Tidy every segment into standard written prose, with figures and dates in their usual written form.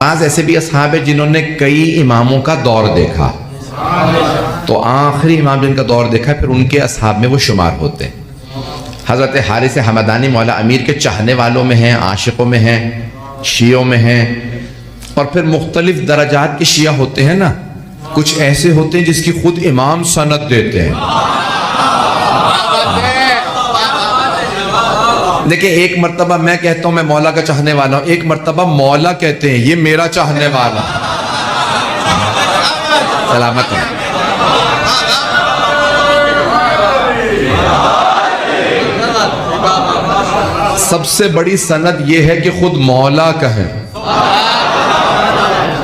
بعض ایسے بھی اصحاب ہیں جنہوں نے کئی اماموں کا دور دیکھا، تو آخری امام جن کا دور دیکھا پھر ان کے اصحاب میں وہ شمار ہوتے ہیں۔ حضرت حارث حمدانی مولا امیر کے چاہنے والوں میں ہیں، عاشقوں میں ہیں، شیعوں میں ہیں، اور پھر مختلف درجات کے شیعہ ہوتے ہیں نا، کچھ ایسے ہوتے ہیں جس کی خود امام سند دیتے ہیں۔ دیکھیں ایک مرتبہ میں کہتا ہوں میں مولا کا چاہنے والا ہوں، ایک مرتبہ مولا کہتے ہیں یہ میرا چاہنے والا۔ سلامت ہے۔ سب سے بڑی سند یہ ہے کہ خود مولا کہیں۔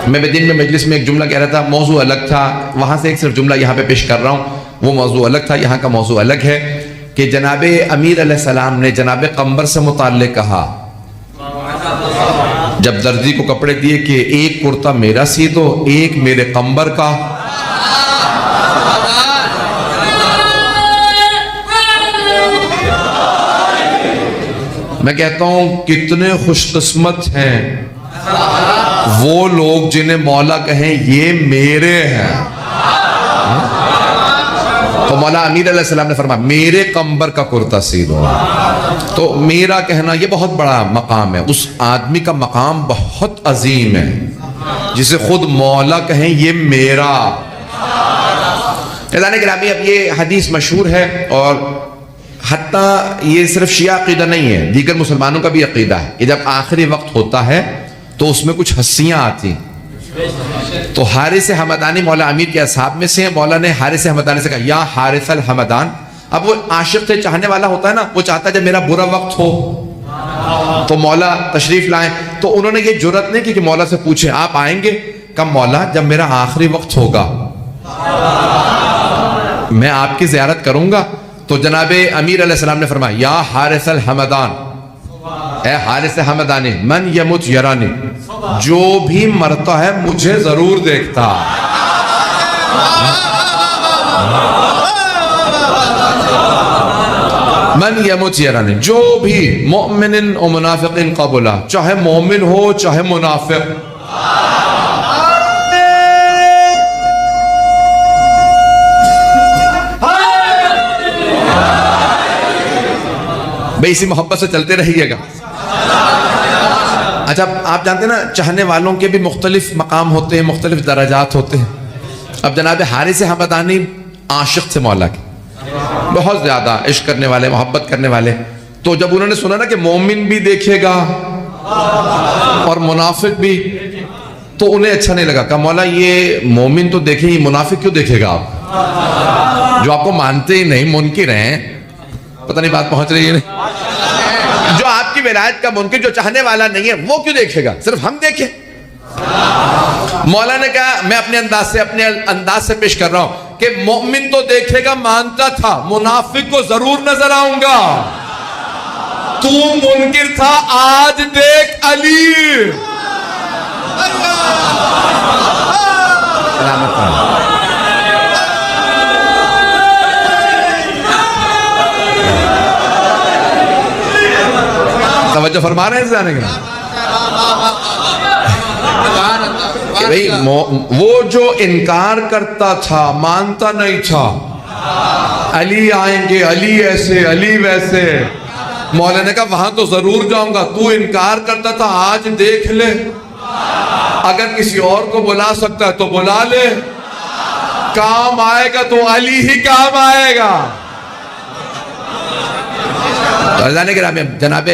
میں دن میں مجلس میں ایک جملہ کہہ رہا تھا، موضوع الگ تھا، وہاں سے ایک صرف جملہ یہاں پہ پیش کر رہا ہوں، وہ موضوع الگ تھا، یہاں کا موضوع الگ ہے، کہ جناب امیر علیہ السلام نے جناب قمبر سے متعلق کہا جب درزی کو کپڑے دیے کہ ایک کرتا میرا سی دو، ایک میرے قمبر کا۔ میں کہتا ہوں کتنے خوش قسمت ہیں وہ لوگ جنہیں مولا کہیں یہ میرے ہیں۔ تو مولا امیر علیہ السلام نے فرمایا میرے قمبر کا کرتا سی دو۔ تو میرا کہنا یہ بہت بڑا مقام ہے، اس آدمی کا مقام بہت عظیم ہے جسے خود مولا کہیں یہ میرا۔ عزیزان گرامی، اب یہ حدیث مشہور ہے اور حتیٰ یہ صرف شیعہ عقیدہ نہیں ہے، دیگر مسلمانوں کا بھی عقیدہ ہے کہ جب آخری وقت ہوتا ہے تو اس میں کچھ ہنسیاں آتی۔ تو حارث حمدانی مولا امیر کے اصحاب میں سے ہیں، مولا نے حارث حمدانی سے کہا یا حارث الحمدان۔ اب وہ عاشق تھے، چاہنے والا ہوتا ہے نا، وہ چاہتا ہے جب میرا برا وقت ہو تو مولا تشریف لائیں۔ تو انہوں نے یہ جرأت نہیں کی کہ مولا سے پوچھیں آپ آئیں گے؟ کہا مولا جب میرا آخری وقت ہوگا میں آپ کی زیارت کروں گا۔ تو جناب امیر علیہ السلام نے فرمایا یا حارث الحمدان، اے حارث حمدانی، من یمت یرانی، جو بھی مرتا ہے مجھے ضرور دیکھتا۔ من یمت یرانی، جو بھی مؤمن و منافق قبلہ، چاہے مومن ہو چاہے منافق۔ بھئی اسی محبت سے چلتے رہیے گا۔ اچھا آپ جانتے ہیں نا چاہنے والوں کے بھی مختلف مقام ہوتے ہیں، مختلف درجات ہوتے ہیں۔ اب جناب حارث حمدانی عاشق تھے مولا کے، بہت زیادہ عشق کرنے والے، محبت کرنے والے۔ تو جب انہوں نے سنا نا کہ مومن بھی دیکھے گا اور منافق بھی، تو انہیں اچھا نہیں لگا۔ کہا مولا یہ مومن تو دیکھیں، یہ منافق کیوں دیکھے گا آپ جو آپ کو مانتے ہی نہیں، منکر ہیں؟ پتہ نہیں بات پہنچ رہی ہے نہیں؟ جو آپ کی ولایت کا منکر، جو چاہنے والا نہیں ہے، وہ کیوں دیکھے گا؟ صرف ہم دیکھیں۔ مولا نے کہا میں اپنے انداز سے پیش کر رہا ہوں کہ مومن تو دیکھے گا، مانتا تھا، منافق کو ضرور نظر آؤں گا۔ تو منکر تھا، آج دیکھ علی۔ توجہ فرما رہے ہیں جانے کے کہ بھئی وہ جو انکار کرتا تھا، مانتا نہیں تھا، علی آئیں گے، علی ایسے، علی ویسے، مولا نے کہا وہاں تو ضرور جاؤں گا۔ تو انکار کرتا تھا، آج دیکھ لے، اگر کسی اور کو بلا سکتا ہے تو بلا لے، کام آئے گا تو علی ہی کام آئے گا۔ تو عزیزان گرامی، جناب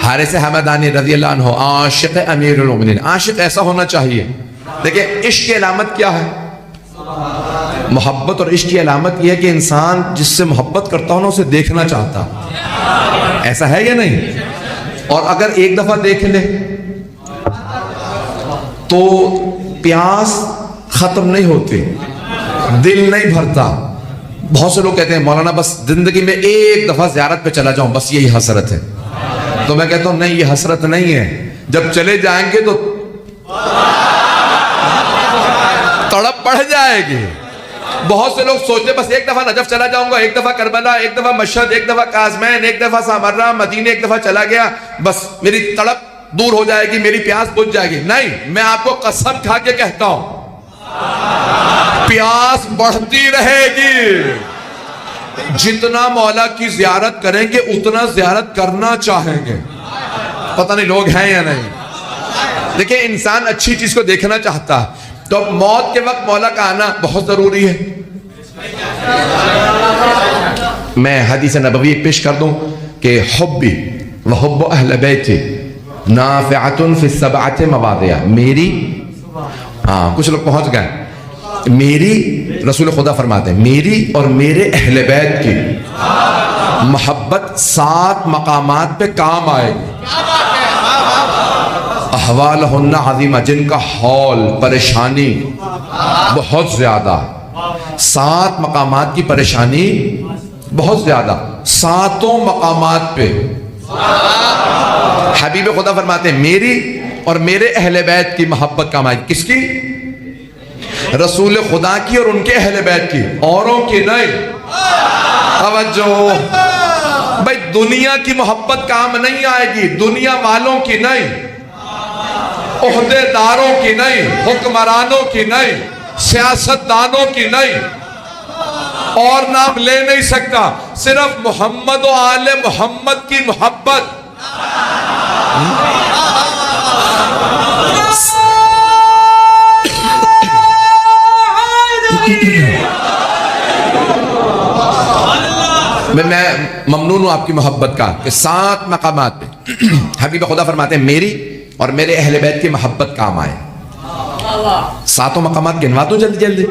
حارث حمدانی رضی اللہ عنہ عاشق امیر المومنین، عاشق ایسا ہونا چاہیے۔ دیکھیں عشق کی علامت کیا ہے؟ محبت اور عشق کی علامت یہ ہے کہ انسان جس سے محبت کرتا ہو نا اسے دیکھنا چاہتا، ایسا ہے یا نہیں؟ اور اگر ایک دفعہ دیکھ لے تو پیاس ختم نہیں ہوتی، دل نہیں بھرتا۔ بہت سے لوگ کہتے ہیں مولانا بس زندگی میں ایک دفعہ زیارت پہ چلا جاؤں، بس یہی حسرت ہے۔ تو میں کہتا ہوں نہیں، یہ حسرت نہیں ہے، جب چلے جائیں گے تو تڑپ پڑ جائے گی۔ بہت سے لوگ سوچتے بس ایک دفعہ نجف چلا جاؤں گا، ایک دفعہ کربلا، ایک دفعہ مشہد، ایک دفعہ کاظمین، ایک دفعہ سامرہ، مدینے ایک دفعہ چلا گیا، بس میری تڑپ دور ہو جائے گی، میری پیاس بجھ جائے گی. نہیں، میں آپ کو قسم کھا کے کہتا ہوں پیاس بڑھتی رہے گی. جتنا مولا کی زیارت کریں گے اتنا زیارت کرنا چاہیں گے. پتہ نہیں لوگ ہیں یا نہیں. دیکھیں انسان اچھی چیز کو دیکھنا چاہتا ہے، تو اب موت کے وقت مولا کا آنا بہت ضروری ہے. میں حدیث نبوی پیش کر دوں کہ حبی وحب اہل بیتی نافعۃ فی السبعۃ مواضع. میری کچھ لوگ پہنچ گئے. میری رسول خدا فرماتے ہیں میری اور میرے اہل بیت کی محبت 7 مقامات پہ کام آئے گی. احوالہن عظیمہ، جن کا حول پریشانی بہت زیادہ، 7 مقامات کی پریشانی بہت زیادہ، 7 مقامات پہ حبیب خدا فرماتے ہیں میری اور میرے اہل بیت کی محبت کام آئے گی. کس کی؟ رسول خدا کی اور ان کے اہل بیت کی، اوروں کی نہیں. توجہ بھائی، دنیا کی محبت کام نہیں آئے گی، دنیا والوں کی نہیں، عہدے داروں کی نہیں، حکمرانوں کی نہیں، سیاست دانوں کی نہیں. اور نام لے نہیں سکتا، صرف محمد و آل محمد کی محبت. میں ممنون ہوں آپ کی محبت کا کہ 7 مقامات پہ حبیب خدا فرماتے ہیں میری اور میرے اہل بیت کی محبت کام آئے. 7 مقامات گنوا دو جلدی جلدی.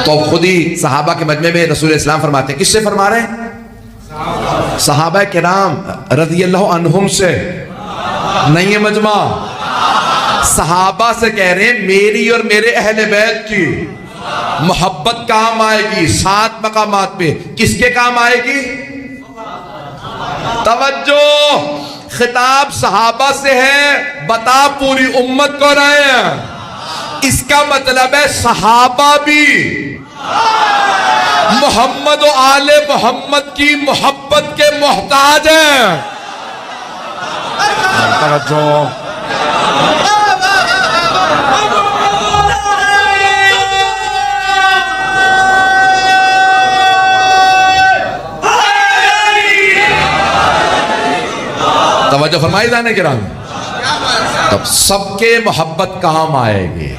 تو خود ہی صحابہ کے مجمع میں رسول اسلام فرماتے ہیں. کس سے فرما رہے ہیں؟ صحابہ کرام رضی اللہ عنہم سے. نہیں ہے مجمع، صحابہ سے کہہ رہے ہیں میری اور میرے اہل بیت کی محبت کام آئے گی 7 مقامات پہ. کس کے کام آئے گی؟ توجہ، خطاب صحابہ سے ہے، بتا پوری امت کو رہے ہیں. اس کا مطلب ہے صحابہ بھی محمد و آل محمد کی محبت کے محتاج ہیں. توجہ، توجہ فرمائی جانے کرام. تب سب کے محبت کام آئے گی،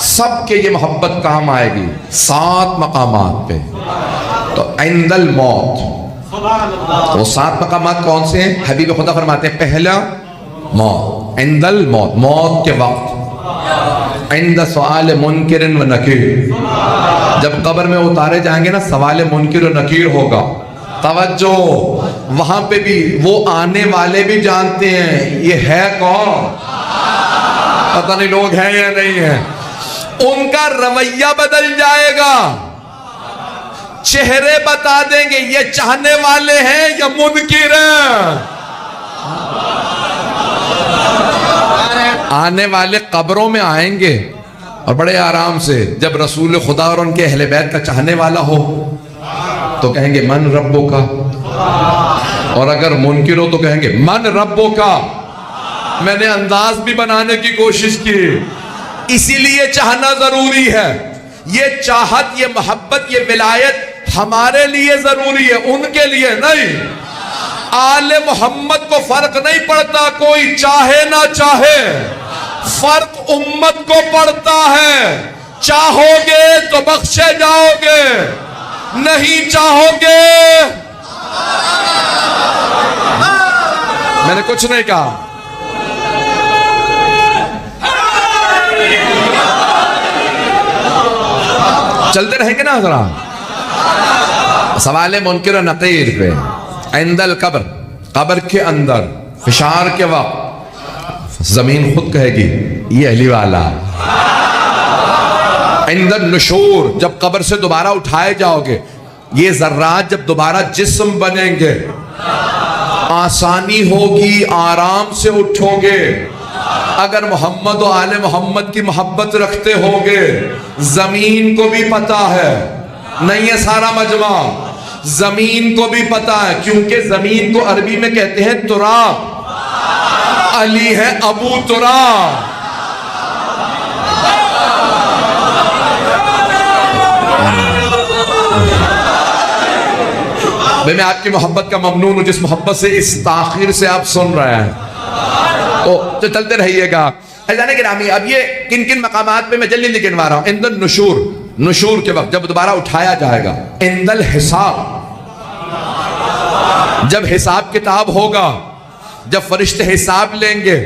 سب کے یہ محبت کام آئے گی 7 مقامات پہ. تو عند الموت، وہ 7 مقامات کون سے ہیں؟ حبیب خدا فرماتے ہیں پہلا موت، عند الموت، موت کے وقت. عند سؤال منکر و نکیر، جب قبر میں اتارے جائیں گے نا سوال منکر و نکیر ہوگا. توجہ، وہاں پہ بھی وہ آنے والے بھی جانتے ہیں یہ ہے کون. پتہ نہیں لوگ ہیں یا نہیں ہیں. ان کا رویہ بدل جائے گا، چہرے بتا دیں گے یہ چاہنے والے ہیں یا منکر ہیں. آنے والے قبروں میں آئیں گے اور بڑے آرام سے، جب رسول خدا اور ان کے اہل بیت کا چاہنے والا ہو تو کہیں گے من ربو کا، اور اگر منکر ہو تو کہیں گے من ربو کا. میں نے انداز بھی بنانے کی کوشش کی، اسی لیے چاہنا ضروری ہے. یہ چاہت، یہ محبت، یہ ولایت ہمارے لیے ضروری ہے، ان کے لیے نہیں. آل محمد کو فرق نہیں پڑتا کوئی چاہے نہ چاہے، فرق امت کو پڑتا ہے. چاہو گے تو بخشے جاؤ گے، نہیں چاہو گے. میں نے کچھ نہیں کہا. چلتے رہیں گے نا ذرا. سوال منکر و نقیر پہ عند القبر، قبر کے اندر فشار کے وقت زمین خود کہے گی یہ علی والا. عند النشور، جب قبر سے دوبارہ اٹھائے جاؤ گے، یہ ذرات جب دوبارہ جسم بنیں گے، آسانی ہوگی، آرام سے اٹھو گے. اگر محمد و آل محمد کی محبت رکھتے ہوگے. زمین کو بھی پتا ہے، نہیں ہے سارا مجمع، زمین کو بھی پتا ہے، کیونکہ زمین کو عربی میں کہتے ہیں تراب. علی ہے ابو تراب۔ میں آپ کی محبت کا ممنون ہوں، جس محبت سے اس تاخیر سے آپ سن رہے ہیں تو چلتے رہیے گا۔ عزیزان گرامی، اب یہ کن کن مقامات پہ میں جلدی گنوا رہا ہوں۔ عند النشور، نشور کے وقت جب دوبارہ اٹھایا جائے گا۔ عند الحساب، جب حساب کتاب ہوگا، جب فرشتے حساب لیں گے،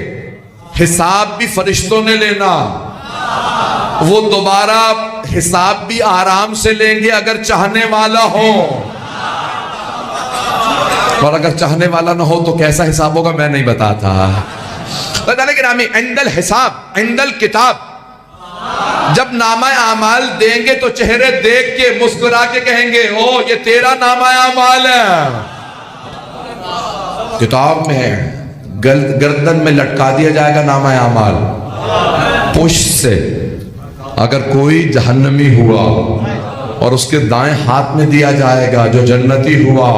حساب بھی فرشتوں نے لینا، وہ دوبارہ حساب بھی آرام سے لیں گے اگر چاہنے والا ہو، اور اگر چاہنے والا نہ ہو تو کیسا حساب ہوگا میں نہیں بتاتا۔ گرامی، عند الحساب، عند الکتاب، جب نامہ اعمال دیں گے تو چہرے دیکھ کے مسکرا کے کہیں گے او یہ تیرا نامہ اعمال ہے، کتاب میں ہے، گردن میں لٹکا دیا جائے گا نامہ اعمال پشت سے۔ اگر کوئی جہنمی ہوا اور اس کے دائیں ہاتھ میں دیا جائے گا جو جنتی ہوا۔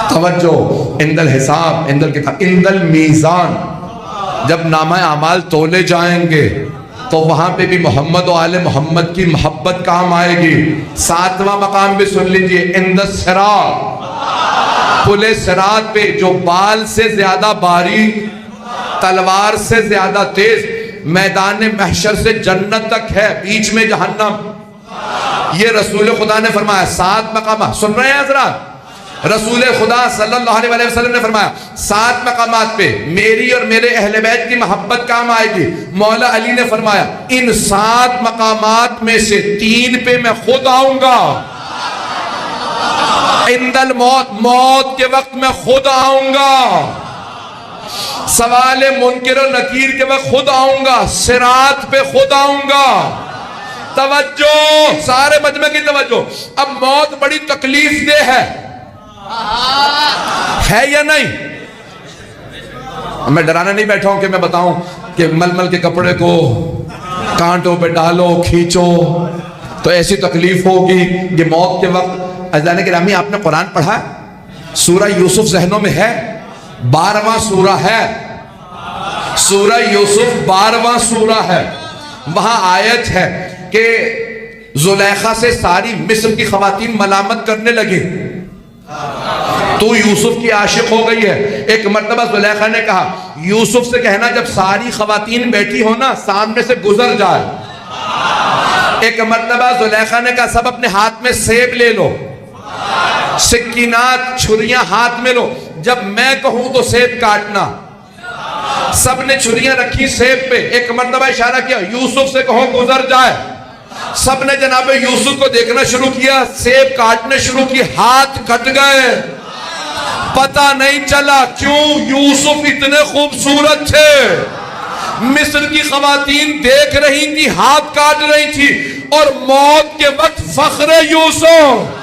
توجہ، عند الحساب، عند الکتاب، عند المیزان، جب نامہ اعمال تولے جائیں گے تو وہاں پہ بھی محمد و آل محمد کی محبت کام آئے گی۔ ساتواں مقام بھی سن لیجئے، عند الصراط، پل صراط پہ جو بال سے زیادہ باریک، تلوار سے زیادہ تیز، میدان محشر سے جنت تک ہے، بیچ میں جہنم۔ یہ رسول خدا نے فرمایا۔ 7 مقامات سن رہے ہیں حضرات؟ رسول خدا صلی اللہ علیہ وسلم نے فرمایا 7 مقامات پہ میری اور میرے اہل بیت کی محبت کام آئے گی۔ مولا علی نے فرمایا ان 7 مقامات میں سے 3 پہ میں خود آؤں گا۔ عند الموت، موت کے وقت میں خود آؤں گا۔ سوال منکر و نکیر کے وقت خود آؤں گا۔ صراط پہ خود آؤں گا۔ توجہ، سارے مجمع کی توجہ۔ اب موت بڑی تکلیف دہ ہے یا نہیں؟ میں ڈرانا نہیں بیٹھا ہوں کہ میں بتاؤں کہ مل مل کے کپڑے کو کانٹوں پہ ڈالو، کھینچو تو ایسی تکلیف ہوگی کہ موت کے وقت۔ عزیزان گرامی، آپ نے قرآن پڑھا؟ سورہ یوسف ذہنوں میں ہے؟ 12واں سورہ ہے، سورہ یوسف 12واں سورہ ہے۔ وہاں آیت ہے کہ زلیخا سے ساری مصر کی خواتین ملامت کرنے لگی، تو یوسف کی عاشق ہو گئی ہے۔ ایک مرتبہ زلیخا نے کہا یوسف سے کہنا جب ساری خواتین بیٹھی ہو نا سامنے سے گزر جائے۔ ایک مرتبہ زلیخا نے کہا سب اپنے ہاتھ میں سیب لے لو، سکینات، چھریاں ہاتھ میں لو، جب میں کہوں تو سیب کاٹنا۔ سب نے چھریاں رکھی سیب پہ۔ ایک مرتبہ اشارہ کیا یوسف سے کہو گزر جائے۔ سب نے جناب یوسف کو دیکھنا شروع کیا، سیب کاٹنے شروع کی، ہاتھ کٹ گئے۔ پتہ نہیں چلا کیوں، یوسف اتنے خوبصورت تھے، مصر کی خواتین دیکھ رہی تھی، ہاتھ کاٹ رہی تھی، اور موت کے وقت فخر یوسف۔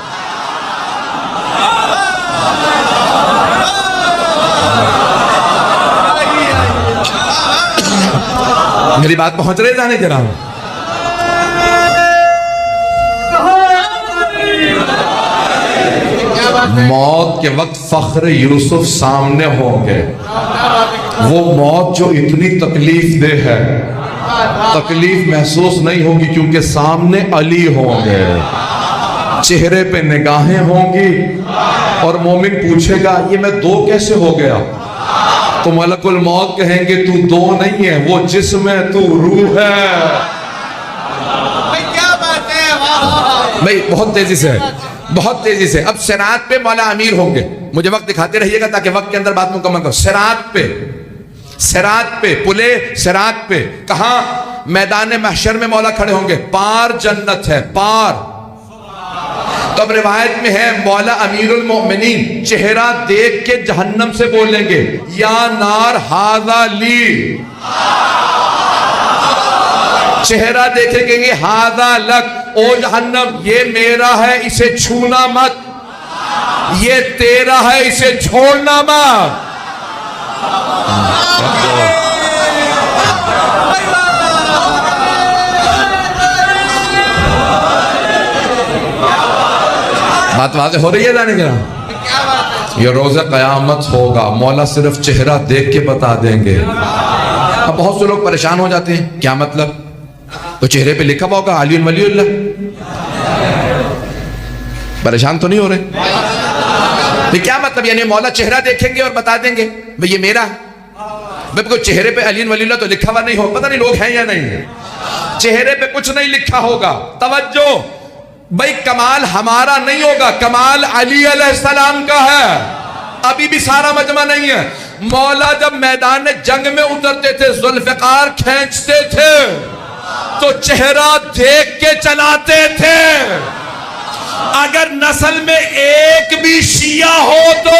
میری بات پہنچ رہے جانے کے رہا ہوں؟ موت کے وقت فخر یوسف سامنے ہوں گے۔ وہ موت جو اتنی تکلیف دہ ہے، تکلیف محسوس نہیں ہوگی کیونکہ سامنے علی ہوں گے، چہرے پہ نگاہیں ہوں گی، اور مومن پوچھے گا یہ میں 2 کیسے ہو گیا؟ تو ملک الموت کہیں گے تو 2 نہیں ہے، وہ جسم ہے، تو روح ہے۔ بھئی بہت تیزی سے، بہت تیزی سے۔ اب صراط پہ مولا امیر ہوں گے، مجھے وقت دکھاتے رہیے گا تاکہ وقت کے اندر بات مکمل کرو۔ صراط پہ، صراط پہ، پلے صراط پہ، کہاں؟ میدان محشر میں مولا کھڑے ہوں گے، پار جنت ہے، پار۔ تو اب روایت میں ہے مولا امیر المؤمنین چہرہ دیکھ کے جہنم سے بولیں گے یا نار ہاذا لی، چہرہ دیکھیں گے ہاذا لک، او جہنم یہ میرا ہے اسے چھونا مت، یہ تیرا ہے اسے چھوڑنا مت۔ بات واضح ہو رہی ہے جانے کے یہ روز قیامت ہوگا، مولا صرف چہرہ دیکھ کے بتا دیں گے۔ اب بہت سے لوگ پریشان ہو جاتے ہیں، کیا مطلب؟ تو چہرے پہ لکھا ہوگا علی ولی اللہ، پریشان تو نہیں ہو رہے؟ کیا مطلب؟ یعنی مولا چہرہ دیکھیں گے اور بتا دیں گے بھئی یہ میرا؟ بھئی کوئی چہرے پہ علی ولی اللہ تو لکھا ہوا نہیں ہو، پتہ نہیں لوگ ہیں یا نہیں، چہرے پہ کچھ نہیں لکھا ہوگا۔ توجہ بھئی، کمال ہمارا نہیں ہوگا، کمال علی علیہ السلام کا ہے۔ ابھی بھی سارا مجمع نہیں ہے۔ مولا جب میدان جنگ میں اترتے تھے، ذوالفقار کھینچتے تھے تو چہرہ دیکھ کے چلاتے تھے۔ اگر نسل میں ایک بھی شیعہ ہو تو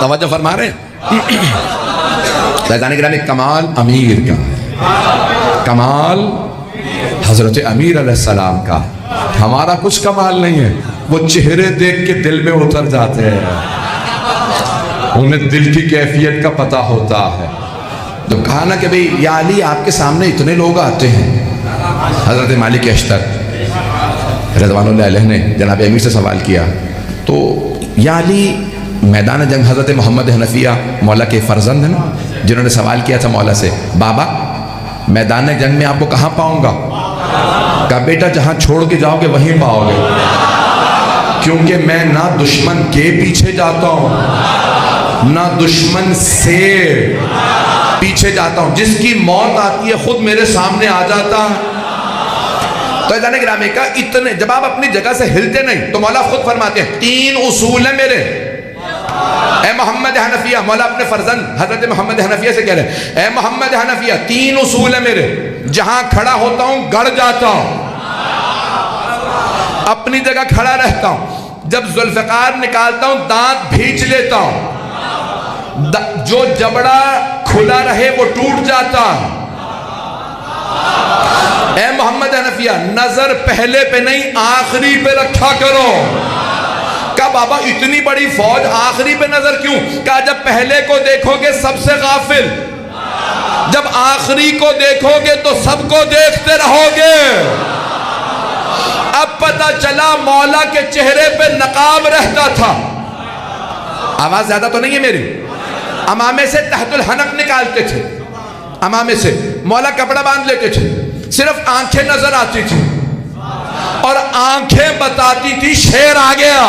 توجہ فرما رہے ہیں؟ فیضان گرامی، کمال امیر کا ہے، کمال حضرت امیر علیہ السلام کا ہے، ہمارا کچھ کمال نہیں ہے۔ وہ چہرے دیکھ کے دل میں اتر جاتے ہیں، انہیں دل کی کیفیت کا پتہ ہوتا ہے۔ تو کہا نا کہ بھئی یا علی، آپ کے سامنے اتنے لوگ آتے ہیں۔ حضرت مالک اشتر رضوان اللہ علیہ نے جناب امیر سے سوال کیا، تو یا علی، میدان جنگ حضرت محمد حنفیہ مولا کے فرزند ہیں نا، جنہوں نے سوال کیا تھا مولا سے، بابا میدان جنگ میں آپ کو کہاں پاؤں گا؟ کہا بیٹا جہاں چھوڑ کے جاؤ گے وہیں پاؤ گے، کیونکہ میں نہ دشمن کے پیچھے جاتا ہوں نہ دشمن سے پیچھے جاتا ہوں، جس کی موت آتی ہے خود میرے سامنے آ جاتا ہے۔ تو ایزان گرامی کا اتنے جب آپ اپنی جگہ سے ہلتے نہیں تو مولا خود فرماتے ہیں 3 اصول ہیں میرے، اے محمد حنفیہ، مولا اپنے فرزند حضرت محمد حنفیہ سے کہہ رہے ہیں، اے محمد حنفیہ 3 اصول ہیں میرے، جہاں کھڑا ہوتا ہوں گڑ جاتا ہوں، اپنی جگہ کھڑا رہتا ہوں، جب ذوالفقار نکالتا ہوں دانت بھینچ لیتا ہوں، جو جبڑا کھلا رہے وہ ٹوٹ جاتا ہے۔ اے محمد حنفیہ، نظر پہلے پہ نہیں آخری پہ رکھا کرو۔ کہا بابا اتنی بڑی فوج آخری پہ نظر کیوں؟ کہا جب پہلے کو دیکھو گے سب سے غافل، جب آخری کو دیکھو گے تو سب کو دیکھتے رہو گے۔ اب پتہ چلا مولا کے چہرے پہ نقاب رہتا تھا۔ آواز زیادہ تو نہیں ہے میری؟ امامے سے تحت الحنک نکالتے تھے، امامے سے مولا کپڑا باندھ لیتے تھے، صرف آنکھیں نظر آتی تھی اور آنکھیں بتاتی تھی شیر آ گیا۔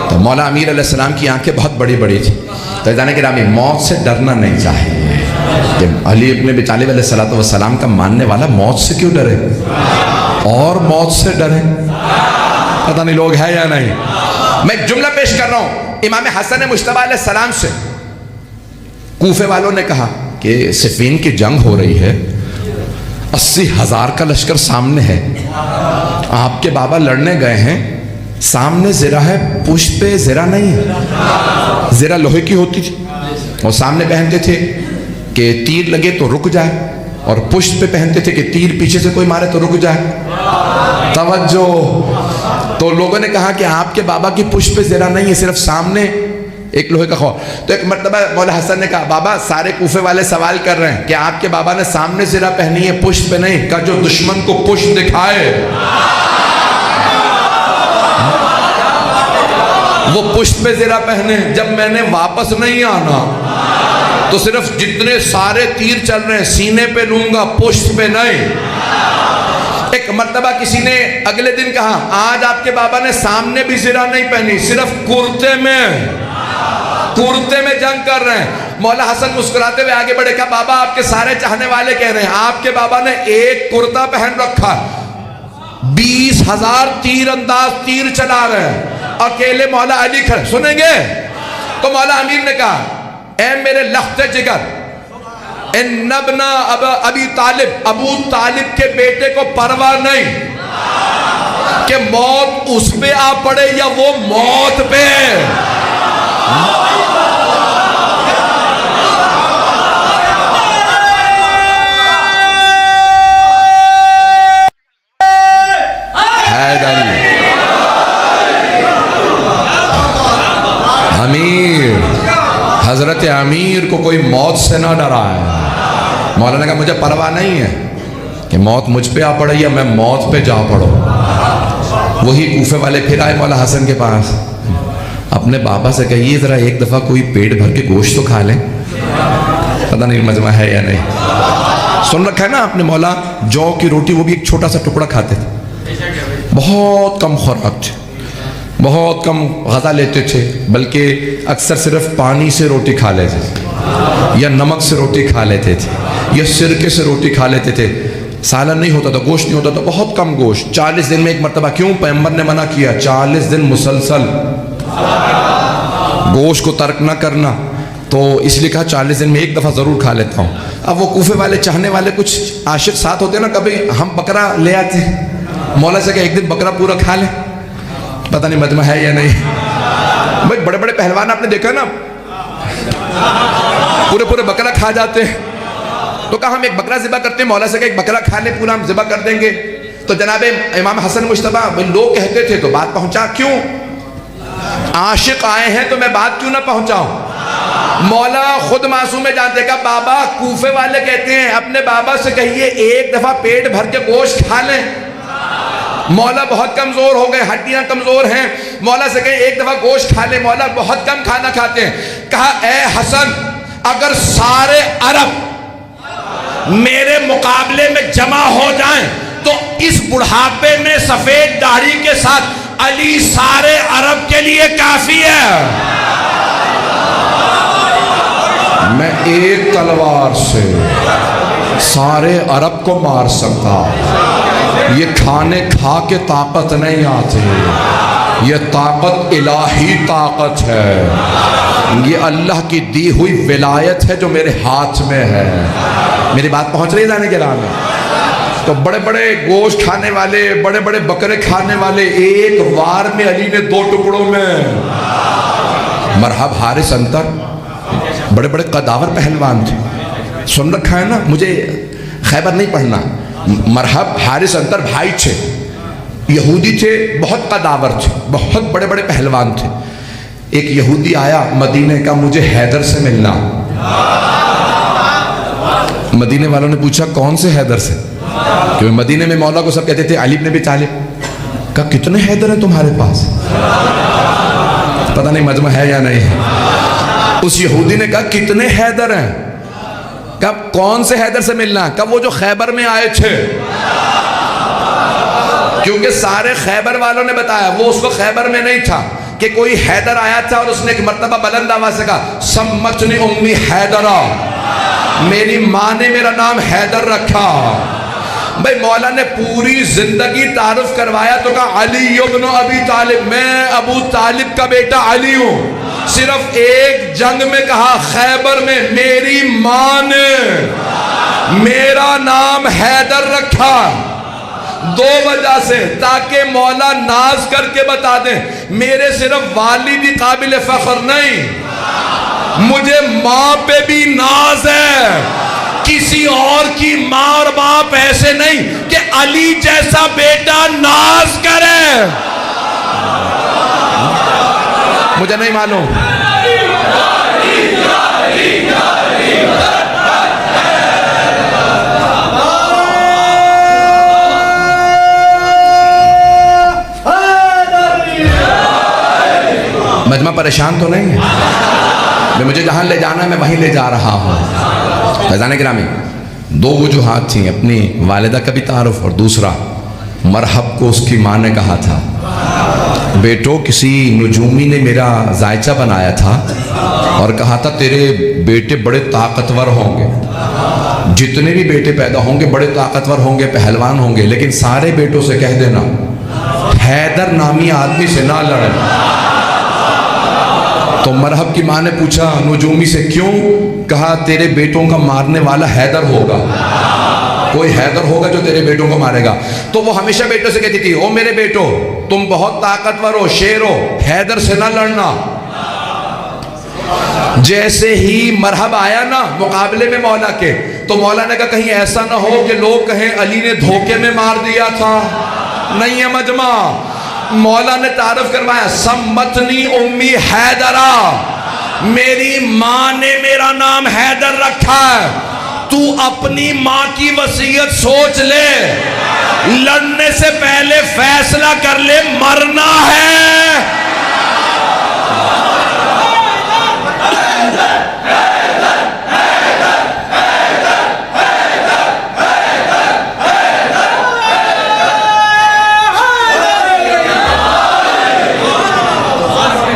تو مولا امیر علیہ السلام کی آنکھیں بہت بڑی بڑی تھی۔ تو جانے کہ رامی موت سے ڈرنا نہیں چاہیے۔ علی ابن ابی طالب علیہ السلام کا ماننے والا موت سے کیوں ڈرے اور موت سے ڈرے؟ پتہ نہیں لوگ ہیں یا نہیں۔ میں ایک جملہ پیش کر رہا ہوں امام حسن مجتبیٰ علیہ السلام سے۔ کوفے والوں نے کہا کہ صفین کی جنگ ہو رہی ہے، 80,000 کا لشکر سامنے ہے، آپ کے بابا لڑنے گئے ہیں، سامنے زرہ ہے، پشت پہ زرہ نہیں ہے۔ زرہ لوہے کی ہوتی تھی، اور سامنے پہنتے تھے کہ تیر لگے تو رک جائے، اور پشت پہ پہنتے تھے کہ تیر پیچھے سے کوئی مارے تو رک جائے۔ توجہ، تو لوگوں نے کہا کہ آپ کے بابا کی پشت پہ زرہ نہیں ہے، صرف سامنے ایک لوہے کا خور۔ تو ایک مرتبہ مولا حسن نے کہا بابا سارے کوفے والے سوال کر رہے ہیں کہ آپ کے بابا نے سامنے زرہ پہنی ہے پشت پہ نہیں؟ کہا جو دشمن کو پشت دکھائے وہ پشت پہ زرہ پہنے۔ جب میں نے واپس نہیں آنا تو صرف جتنے سارے تیر چل رہے ہیں سینے پہ لوں گا، پشت پہ نہیں۔ ایک مرتبہ کسی نے اگلے دن کہا آج آپ کے بابا نے سامنے بھی زرہ نہیں پہنی، صرف کرتے میں جنگ کر رہے ہیں۔ مولا حسن مسکراتے ہوئے آگے بڑھے، کہا بابا آپ کے سارے چاہنے والے کہہ رہے ہیں آپ کے بابا نے ایک کرتا پہن رکھا، 20,000 تیر انداز تیر چلا رہے ہیں، اکیلے مولا علی کھڑے، سنیں گے؟ تو مولا امیر نے کہا اے میرے لخت جگر، ان ابن ابی طالب، ابو طالب کے بیٹے کو پرواہ نہیں کہ موت اس پہ آ پڑے یا وہ موت پہ۔ حیدری۔ امیر، حضرت امیر کو کوئی موت سے نہ ڈرا ہے۔ مولانا کہا مجھے پرواہ نہیں ہے کہ موت مجھ پہ آ پڑے یا میں موت پہ جا پڑوں۔ وہی کوفے والے پھر آئے مولا حسن کے پاس، اپنے بابا سے کہیے ذرا ایک دفعہ کوئی پیٹ بھر کے گوشت تو کھا لیں۔ پتہ نہیں مجمع ہے یا نہیں، سن رکھا ہے نا آپ نے، مولا جو کی روٹی وہ بھی ایک چھوٹا سا ٹکڑا کھاتے تھے، بہت کم خوراک تھے، بہت کم غذا لیتے تھے، بلکہ اکثر صرف پانی سے روٹی کھا لیتے تھے، یا نمک سے روٹی کھا لیتے تھے، یا سرکے سے روٹی کھا لیتے تھے۔ سالن نہیں ہوتا تھا، گوشت نہیں ہوتا تھا، بہت کم گوشت۔ 40 دن میں ایک مرتبہ، کیوں؟ پیغمبر نے منع کیا 40 دن مسلسل گوشت کو ترک نہ کرنا، تو اس لیے کہا 40 دن میں ایک دفعہ ضرور کھا لیتا ہوں۔ اب وہ کوفے والے چاہنے والے کچھ عاشق ساتھ ہوتے ہیں نا، کبھی ہم بکرا لے آتے ہیں، مولا سے کہ ایک دن بکرا پورا کھا لیں۔ پتہ نہیں مجمع ہے یا نہیں بھائی، بڑے بڑے پہلوان آپ نے دیکھا نا پورے بکرا کھا جاتے ہیں، تو کہا ہم ایک بکرا ذبح کرتے ہیں، مولا سے کہ ایک بکرا کھا لیں پورا، ہم ذبح کر دیں گے۔ تو جناب امام حسن مجتبیٰ، لوگ کہتے تھے تو بات پہنچا، کیوں؟ عاشق آئے ہیں تو میں بات کیوں نہ پہنچاؤں؟ مولا خود معصوم جانتے کہ بابا، کوفے والے کہتے ہیں اپنے بابا سے کہیے ایک دفعہ پیٹ بھر کے گوشت کھا لیں۔ مولا بہت کمزور ہو گئے، ہڈیاں کمزور ہیں، مولا سے کہیں ایک دفعہ گوشت کھا لیں، مولا بہت کم کھانا کھاتے ہیں۔ کہا اے حسن، اگر سارے عرب میرے مقابلے میں جمع ہو جائیں تو اس بڑھاپے میں سفید داڑھی کے ساتھ علی سارے عرب کے لیے کافی ہے۔ میں ایک تلوار سے سارے عرب کو مار سکتا، یہ کھانے کھا کے طاقت نہیں آتی، یہ طاقت الہی طاقت ہے، یہ اللہ کی دی ہوئی ولایت ہے جو میرے ہاتھ میں ہے۔ میری بات پہنچ رہی ہے جانے کے راہ میں؟ تو بڑے بڑے گوشت کھانے والے، بڑے بڑے بکرے کھانے والے، ایک وار میں علی نے 2 ٹکڑوں میں مرحب حارث انتر، بڑے بڑے قداور پہلوان تھے، سن رکھا ہے نا، مجھے خیبر نہیں پڑھنا، مرحب حارث انتر بھائی تھے، یہودی تھے، بہت قداور تھے، بہت بڑے بڑے پہلوان تھے۔ ایک یہودی آیا مدینے کا، مجھے حیدر سے ملنا۔ مدینے والوں نے پوچھا کون سے حیدر سے؟ کیونکہ مدینے میں مولا کو سب کہتے تھے علی بن ابی طالب۔ کہا کتنے حیدر ہیں تمہارے پاس؟ پتہ نہیں مجمع ہے یا نہیں ہے۔ اس یہودی نے کہا کتنے حیدر ہیں؟ کہا کون سے حیدر سے ملنا؟ کہا وہ جو خیبر میں آئے تھے، کیونکہ سارے خیبر والوں نے بتایا، وہ اس کو خیبر میں نہیں تھا، کہ کوئی حیدر آیا تھا اور اس نے ایک مرتبہ بلند آواز سے کہا سمتنی امی حیدرہ، میری ماں نے میرا نام حیدر رکھا۔ بھئی مولا نے پوری زندگی تعارف کروایا تو کہا علی ابن ابی طالب، میں ابو طالب کا بیٹا علی ہوں۔ صرف ایک جنگ میں کہا خیبر میں میری ماں نے میرا نام حیدر رکھا، 2 وجہ سے، تاکہ مولا ناز کر کے بتا دیں میرے صرف والد ہی قابل فخر نہیں، مجھے ماں پہ بھی ناز ہے، کسی اور کی ماں اور باپ ایسے نہیں کہ علی جیسا بیٹا ناز کرے۔ مجھے نہیں معلوم، مجمع پریشان تو نہیں ہے؟ مجھے جہاں لے جانا ہے میں وہیں لے جا رہا ہوں۔ فیضان گرامی، 2 وجوہات تھیں، اپنی والدہ کا بھی تعارف، اور دوسرا مرحب کو اس کی ماں نے کہا تھا بیٹو کسی نجومی نے میرا ذائچہ بنایا تھا اور کہا تھا تیرے بیٹے بڑے طاقتور ہوں گے، جتنے بھی بیٹے پیدا ہوں گے بڑے طاقتور ہوں گے، پہلوان ہوں گے، لیکن سارے بیٹوں سے کہہ دینا حیدر نامی آدمی سے نہ لڑے۔ تو مرحب کی ماں نے پوچھا نجومی سے کیوں؟ کہا تیرے بیٹوں کا مارنے والا حیدر ہوگا، کوئی حیدر ہوگا جو تیرے بیٹوں کو مارے گا۔ تو وہ ہمیشہ بیٹوں سے کہتی تھی او میرے بیٹو تم بہت طاقتور ہو، شیر ہو، حیدر سے نہ لڑنا۔ جیسے ہی مرحب آیا نا مقابلے میں مولا کے، تو مولا نے کہا کہیں ایسا نہ ہو کہ لوگ کہیں علی نے دھوکے میں مار دیا تھا۔ نہیں ہے مجمع. مولا نے تعارف کروایا سمتنی امی حیدرہ, میری ماں نے میرا نام حیدر رکھا ہے. تو اپنی ماں کی وصیت سوچ لے, لڑنے سے پہلے فیصلہ کر لے مرنا ہے.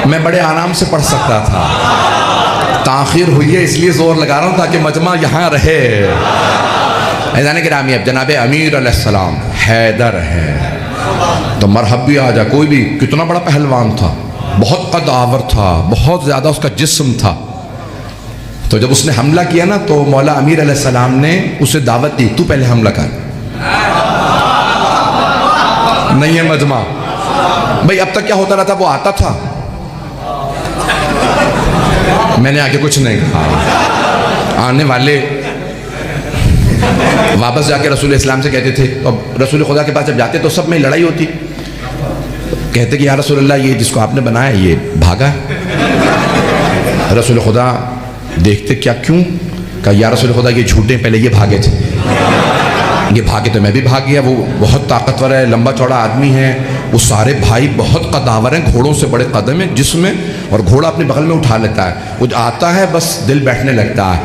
میں بڑے آرام سے پڑھ سکتا تھا, تاخیر ہوئی ہے اس لیے زور لگا رہا ہوں تاکہ مجمع یہاں رہے. عزیزان گرامی, اب جناب امیر علیہ السلام حیدر ہے تو مرحب بھی آ جا. کوئی بھی کتنا بڑا پہلوان تھا, بہت قد آور تھا, بہت زیادہ اس کا جسم تھا. تو جب اس نے حملہ کیا نا تو مولا امیر علیہ السلام نے اسے دعوت دی, تو پہلے حملہ کر. نہیں ہے مجمع بھئی, اب تک کیا ہوتا رہتا, وہ آتا تھا, میں نے آگے کچھ نہیں کہا. آنے والے واپس جا کے رسول اسلام سے کہتے تھے, اور رسول خدا کے پاس جب جاتے تو سب میں لڑائی ہوتی. کہتے کہ یا رسول اللہ, یہ جس کو آپ نے بنایا یہ بھاگا ہے. رسول خدا دیکھتے کیا کیوں, کہا یا رسول خدا یہ جھوٹے, پہلے یہ بھاگے تھے, یہ بھاگے تو میں بھی بھاگ گیا. وہ بہت طاقتور ہے, لمبا چوڑا آدمی ہے. وہ سارے بھائی بہت قداور ہیں, گھوڑوں سے بڑے قدم ہیں جسم میں, اور گھوڑا اپنے بغل میں اٹھا لیتا ہے. وہ آتا ہے بس دل بیٹھنے لگتا ہے.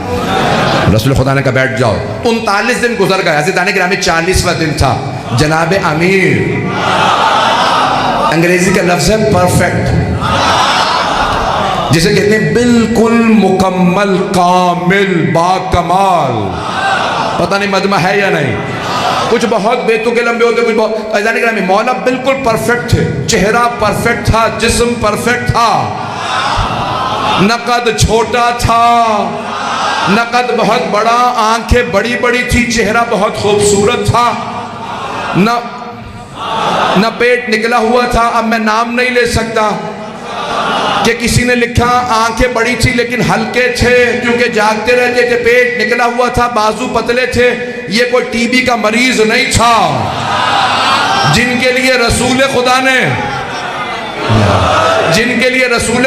رسول خدا نے کہا بیٹھ جاؤ. 39 دن گزر گئے. عزیزان گرامی 40واں دن تھا. جناب امیر, انگریزی کا لفظ ہے پرفیکٹ, جسے کہتے ہیں بالکل مکمل, کامل, با کمال. پتہ نہیں مجمع ہے یا نہیں, کچھ بہت بیتوں کے لمبے ہوتے, کچھ بہت. عزیزان گرامی, مولا بالکل پرفیکٹ تھے, چہرہ پرفیکٹ تھا, جسم پرفیکٹ تھا, نہ قد چھوٹا تھا نہ قد بہت بڑا, آنکھیں بڑی بڑی تھی, چہرہ بہت خوبصورت تھا, نہ پیٹ نکلا ہوا تھا. اب میں نام نہیں لے سکتا کہ کسی نے لکھا آنکھیں بڑی تھی لیکن ہلکے تھے کیونکہ جاگتے رہتے تھے, پیٹ نکلا ہوا تھا, بازو پتلے تھے. یہ کوئی ٹی بی کا مریض نہیں تھا جن کے لیے رسول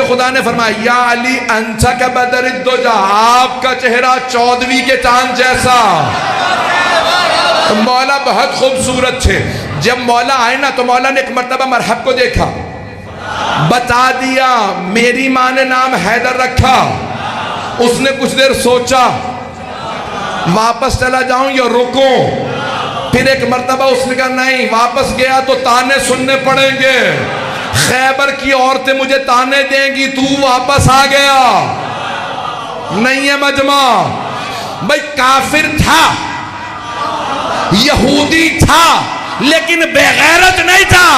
خدا نے فرمایا یا علی انت کبدر الدجا, آپ کا چہرہ 14ویں کے چاند جیسا. مولا بہت خوبصورت تھے. جب مولا آئے نا تو مولا نے ایک مرتبہ مرحب کو دیکھا, بتا دیا میری ماں نے نام حیدر رکھا. اس نے کچھ دیر سوچا واپس چلا جاؤں یا رکوں. پھر ایک مرتبہ اس نے کہا نہیں, واپس گیا تو تانے سننے پڑیں گے, خیبر کی عورتیں مجھے تانے دیں گی, تو واپس آ گیا. نہیں ہے مجمع بھئی, کافر تھا, یہودی تھا, لیکن بے غیرت نہیں تھا.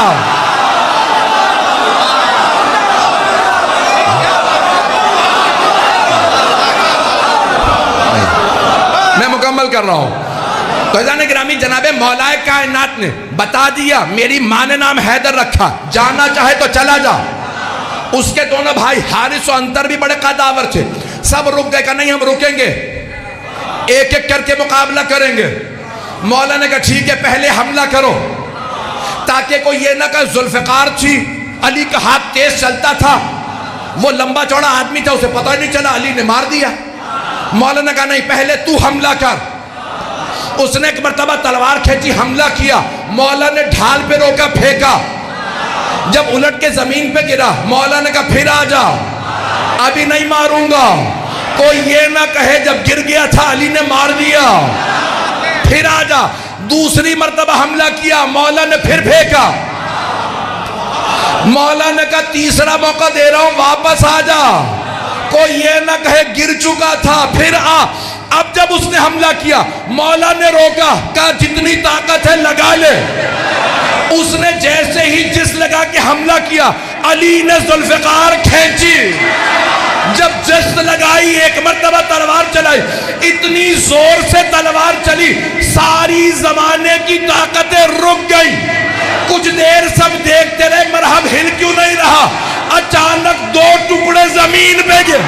میں مکمل کر رہا ہوں. تو عزیزان گرامی, جناب مولا کائنات نے بتا دیا میری ماں نے نام حیدر رکھا, جانا چاہے تو چلا جا. اس کے دونوں بھائی حارث و انتر بھی بڑے قداور تھے, سب رک گئے. کہا نہیں ہم رکیں گے, ایک ایک کر کے مقابلہ کریں گے. مولا نے کہا ٹھیک ہے, پہلے حملہ کرو, تاکہ کوئی یہ نہ کہ ذوالفقار تھی, علی کا ہاتھ تیز چلتا تھا, وہ لمبا چوڑا آدمی تھا, اسے پتہ نہیں چلا, علی نے مار دیا. مولا نے کہا نہیں, پہلے تو حملہ کر. اس نے ایک مرتبہ تلوار کھینچی, حملہ کیا. مولا نے ڈھال پہ روکا, پھینکا, جب الٹ کے زمین پہ گرا, مولا نے کہا پھر آ جا, ابھی نہیں ماروں گا. کوئی یہ نہ کہے جب گر گیا تھا علی نے مار دیا, پھر آ جا. دوسری مرتبہ حملہ کیا, مولا نے پھر پھینکا. مولا نے کہا تیسرا موقع دے رہا ہوں, واپس آ جا. کوئی یہ نہ کہے گر چکا تھا, پھر آ. اب جب اس نے حملہ کیا, مولا نے روکا, کہا جتنی طاقت ہے لگا لے. اس نے جیسے ہی جس لگا کے حملہ کیا, علی نے ذوالفقار کھینچی. جب جست لگائی, ایک مرتبہ تلوار چلائی, اتنی زور سے تلوار چلی, ساری زمانے کی طاقتیں رک گئی. کچھ دیر سب دیکھتے رہے, مرحب ہل کیوں نہیں رہا. اچانک 2 ٹکڑے زمین پہ گرے.